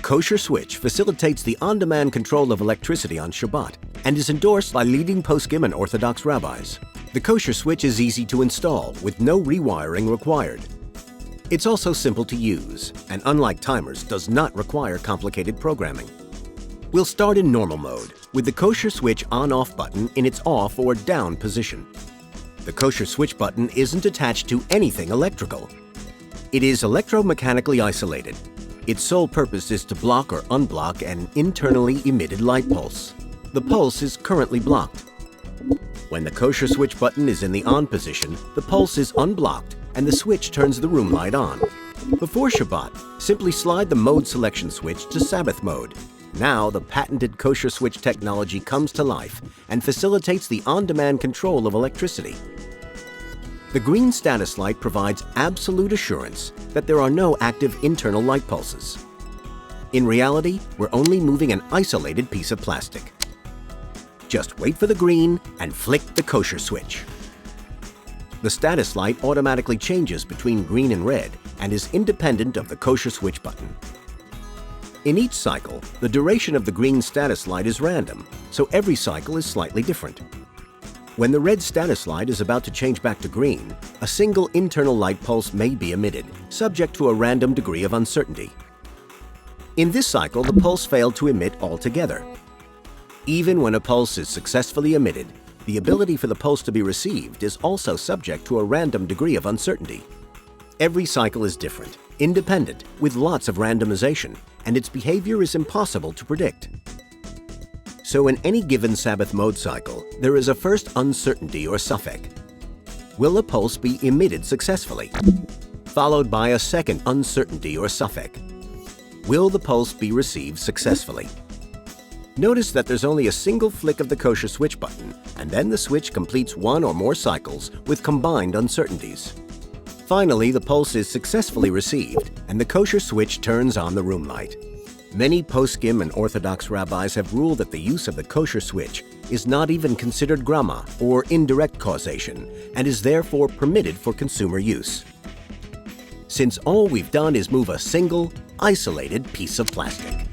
KosherSwitch facilitates the on-demand control of electricity on Shabbat and is endorsed by leading poskim and Orthodox rabbis. The KosherSwitch is easy to install with no rewiring required. It's also simple to use and, unlike timers, does not require complicated programming. We'll start in normal mode with the KosherSwitch on-off button in its off or down position. The KosherSwitch button isn't attached to anything electrical. It is electromechanically isolated. Its sole purpose is to block or unblock an internally emitted light pulse. The pulse is currently blocked. When the KosherSwitch button is in the on position, the pulse is unblocked and the switch turns the room light on. Before Shabbat, simply slide the mode selection switch to Sabbath mode. Now the patented KosherSwitch technology comes to life and facilitates the on-demand control of electricity. The green status light provides absolute assurance that there are no active internal light pulses. In reality, we're only moving an isolated piece of plastic. Just wait for the green and flick the KosherSwitch. The status light automatically changes between green and red and is independent of the KosherSwitch button. In each cycle, the duration of the green status light is random, so every cycle is slightly different. When the red status light is about to change back to green, a single internal light pulse may be emitted, subject to a random degree of uncertainty. In this cycle, the pulse failed to emit altogether. Even when a pulse is successfully emitted, the ability for the pulse to be received is also subject to a random degree of uncertainty. Every cycle is different, independent, with lots of randomization, and its behavior is impossible to predict. So in any given Sabbath mode cycle, there is a first uncertainty or suffix. Will a pulse be emitted successfully? Followed by a second uncertainty or suffix. Will the pulse be received successfully? Notice that there's only a single flick of the KosherSwitch button, and then the switch completes one or more cycles with combined uncertainties. Finally, the pulse is successfully received, and the KosherSwitch turns on the room light. Many poskim and Orthodox rabbis have ruled that the use of the KosherSwitch is not even considered grama or indirect causation and is therefore permitted for consumer use. Since all we've done is move a single, isolated piece of plastic.